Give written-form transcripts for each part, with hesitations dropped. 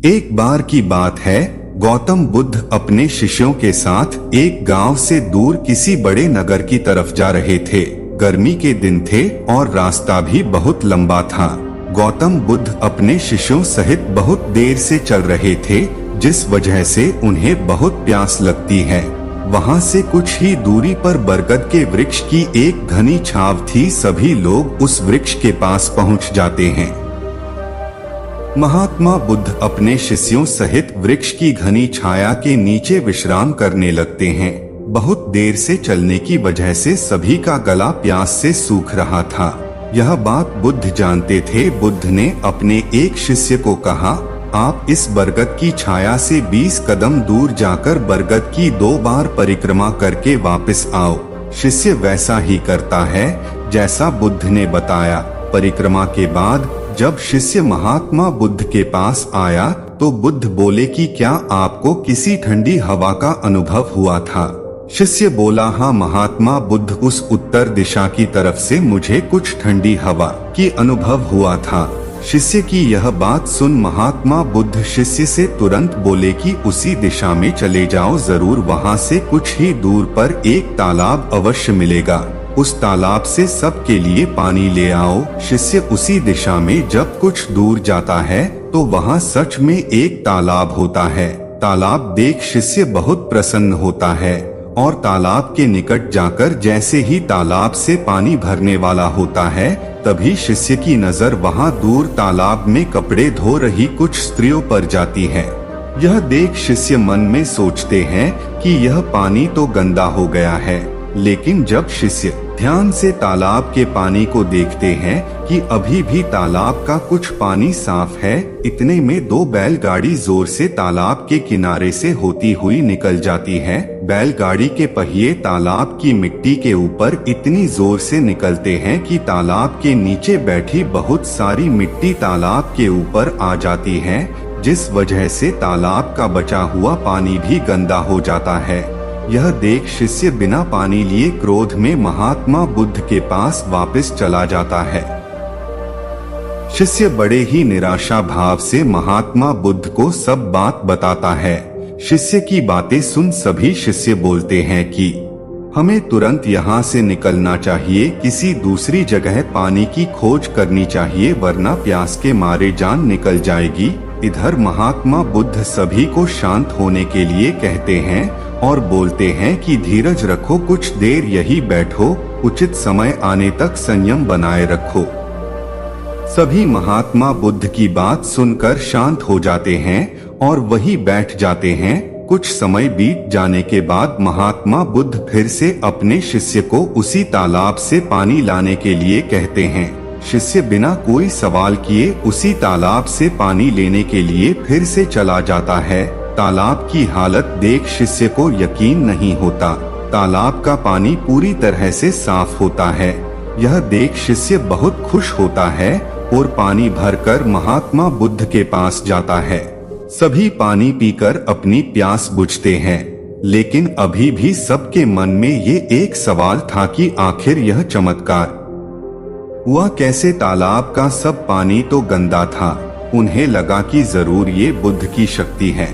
एक बार की बात है, गौतम बुद्ध अपने शिष्यों के साथ एक गांव से दूर किसी बड़े नगर की तरफ जा रहे थे। गर्मी के दिन थे और रास्ता भी बहुत लंबा था। गौतम बुद्ध अपने शिष्यों सहित बहुत देर से चल रहे थे, जिस वजह से उन्हें बहुत प्यास लगती है। वहां से कुछ ही दूरी पर बरगद के वृक्ष की एक घनी छाव थी। सभी लोग उस वृक्ष के पास पहुंच जाते हैं। महात्मा बुद्ध अपने शिष्यों सहित वृक्ष की घनी छाया के नीचे विश्राम करने लगते हैं। बहुत देर से चलने की वजह से सभी का गला प्यास से सूख रहा था। यह बात बुद्ध जानते थे। बुद्ध ने अपने एक शिष्य को कहा, आप इस बरगद की छाया से 20 कदम दूर जाकर बरगद की 2 बार परिक्रमा करके वापस आओ। शिष्य वैसा ही करता है जैसा बुद्ध ने बताया। परिक्रमा के बाद जब शिष्य महात्मा बुद्ध के पास आया तो बुद्ध बोले कि क्या आपको किसी ठंडी हवा का अनुभव हुआ था? शिष्य बोला, हाँ महात्मा बुद्ध, उस उत्तर दिशा की तरफ से मुझे कुछ ठंडी हवा की अनुभव हुआ था। शिष्य की यह बात सुन महात्मा बुद्ध शिष्य से तुरंत बोले कि उसी दिशा में चले जाओ, जरूर वहाँ से कुछ ही दूर पर एक तालाब अवश्य मिलेगा। उस तालाब से सबके लिए पानी ले आओ। शिष्य उसी दिशा में जब कुछ दूर जाता है तो वहाँ सच में एक तालाब होता है। तालाब देख शिष्य बहुत प्रसन्न होता है और तालाब के निकट जाकर जैसे ही तालाब से पानी भरने वाला होता है, तभी शिष्य की नजर वहाँ दूर तालाब में कपड़े धो रही कुछ स्त्रियों पर जाती है। यह देख शिष्य मन में सोचते हैं कि यह पानी तो गंदा हो गया है, लेकिन जब शिष्य ध्यान से तालाब के पानी को देखते हैं कि अभी भी तालाब का कुछ पानी साफ है, इतने में 2 बैलगाड़ी जोर से तालाब के किनारे से होती हुई निकल जाती है। बैलगाड़ी के पहिए तालाब की मिट्टी के ऊपर इतनी जोर से निकलते हैं कि तालाब के नीचे बैठी बहुत सारी मिट्टी तालाब के ऊपर आ जाती है, जिस वजह से तालाब का बचा हुआ पानी भी गंदा हो जाता है। यह देख शिष्य बिना पानी लिए क्रोध में महात्मा बुद्ध के पास वापस चला जाता है। शिष्य बड़े ही निराशा भाव से महात्मा बुद्ध को सब बात बताता है। शिष्य की बातें सुन सभी शिष्य बोलते हैं कि हमें तुरंत यहाँ से निकलना चाहिए, किसी दूसरी जगह पानी की खोज करनी चाहिए, वरना प्यास के मारे जान निकल जाएगी। इधर महात्मा बुद्ध सभी को शांत होने के लिए कहते हैं और बोलते हैं कि धीरज रखो, कुछ देर यही बैठो, उचित समय आने तक संयम बनाए रखो। सभी महात्मा बुद्ध की बात सुनकर शांत हो जाते हैं और वही बैठ जाते हैं। कुछ समय बीत जाने के बाद महात्मा बुद्ध फिर से अपने शिष्य को उसी तालाब से पानी लाने के लिए कहते हैं। शिष्य बिना कोई सवाल किए उसी तालाब से पानी लेने के लिए फिर से चला जाता है। तालाब की हालत देख शिष्य को यकीन नहीं होता। तालाब का पानी पूरी तरह से साफ होता है। यह देख शिष्य बहुत खुश होता है और पानी भरकर महात्मा बुद्ध के पास जाता है। सभी पानी पीकर अपनी प्यास बुझते हैं, लेकिन अभी भी सबके मन में ये एक सवाल था कि आखिर यह चमत्कार हुआ कैसे? तालाब का सब पानी तो गंदा था। उन्हें लगा कि जरूर ये बुद्ध की शक्ति है।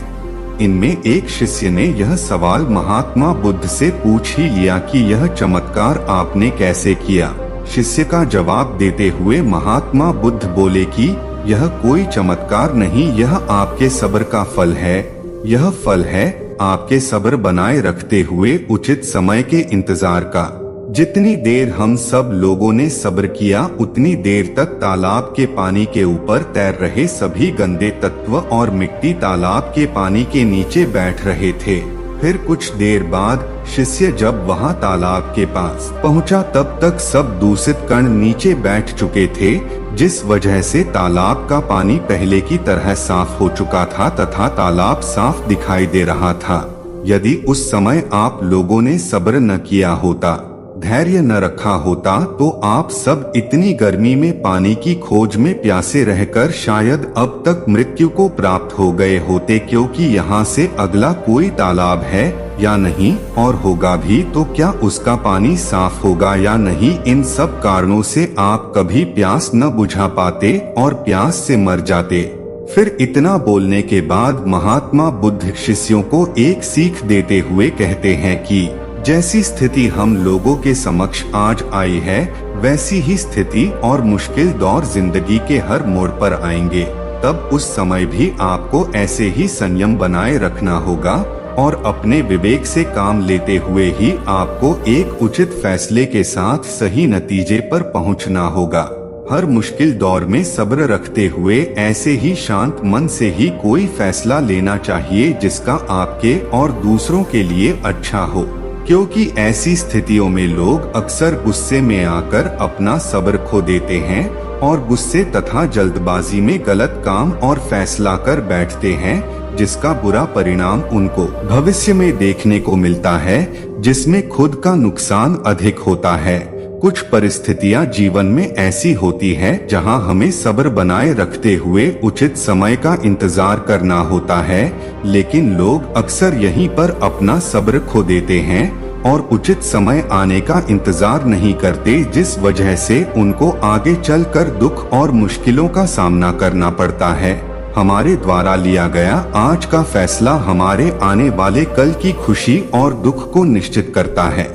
इनमें एक शिष्य ने यह सवाल महात्मा बुद्ध से पूछ ही लिया कि यह चमत्कार आपने कैसे किया? शिष्य का जवाब देते हुए महात्मा बुद्ध बोले कि यह कोई चमत्कार नहीं, यह आपके सब्र का फल है। यह फल है आपके सब्र बनाए रखते हुए उचित समय के इंतजार का। जितनी देर हम सब लोगों ने सब्र किया, उतनी देर तक तालाब के पानी के ऊपर तैर रहे सभी गंदे तत्व और मिट्टी तालाब के पानी के नीचे बैठ रहे थे। फिर कुछ देर बाद शिष्य जब वहां तालाब के पास पहुंचा, तब तक सब दूषित कण नीचे बैठ चुके थे, जिस वजह से तालाब का पानी पहले की तरह साफ हो चुका था तथा तालाब साफ दिखाई दे रहा था। यदि उस समय आप लोगों ने सब्र न किया होता, धैर्य न रखा होता, तो आप सब इतनी गर्मी में पानी की खोज में प्यासे रहकर शायद अब तक मृत्यु को प्राप्त हो गए होते, क्योंकि यहाँ से अगला कोई तालाब है या नहीं, और होगा भी तो क्या उसका पानी साफ होगा या नहीं। इन सब कारणों से आप कभी प्यास न बुझा पाते और प्यास से मर जाते। फिर इतना बोलने के बाद महात्मा बुद्ध शिष्यों को एक सीख देते हुए कहते हैं कि जैसी स्थिति हम लोगों के समक्ष आज आई है, वैसी ही स्थिति और मुश्किल दौर जिंदगी के हर मोड़ पर आएंगे। तब उस समय भी आपको ऐसे ही संयम बनाए रखना होगा और अपने विवेक से काम लेते हुए ही आपको एक उचित फैसले के साथ सही नतीजे पर पहुंचना होगा। हर मुश्किल दौर में सब्र रखते हुए ऐसे ही शांत मन से ही कोई फैसला लेना चाहिए जिसका आपके और दूसरों के लिए अच्छा हो, क्योंकि ऐसी स्थितियों में लोग अक्सर गुस्से में आकर अपना सब्र खो देते हैं और गुस्से तथा जल्दबाजी में गलत काम और फैसला कर बैठते हैं, जिसका बुरा परिणाम उनको भविष्य में देखने को मिलता है, जिसमें खुद का नुकसान अधिक होता है। कुछ परिस्थितियां जीवन में ऐसी होती हैं जहां हमें सब्र बनाए रखते हुए उचित समय का इंतजार करना होता है, लेकिन लोग अक्सर यहीं पर अपना सब्र खो देते हैं और उचित समय आने का इंतजार नहीं करते, जिस वजह से उनको आगे चलकर दुख और मुश्किलों का सामना करना पड़ता है। हमारे द्वारा लिया गया आज का फैसला हमारे आने वाले कल की खुशी और दुख को निश्चित करता है।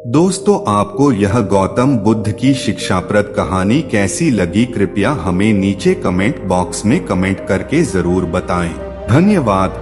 दोस्तों, आपको यह गौतम बुद्ध की शिक्षाप्रद कहानी कैसी लगी, कृपया हमें नीचे कमेंट बॉक्स में कमेंट करके जरूर बताएं। धन्यवाद।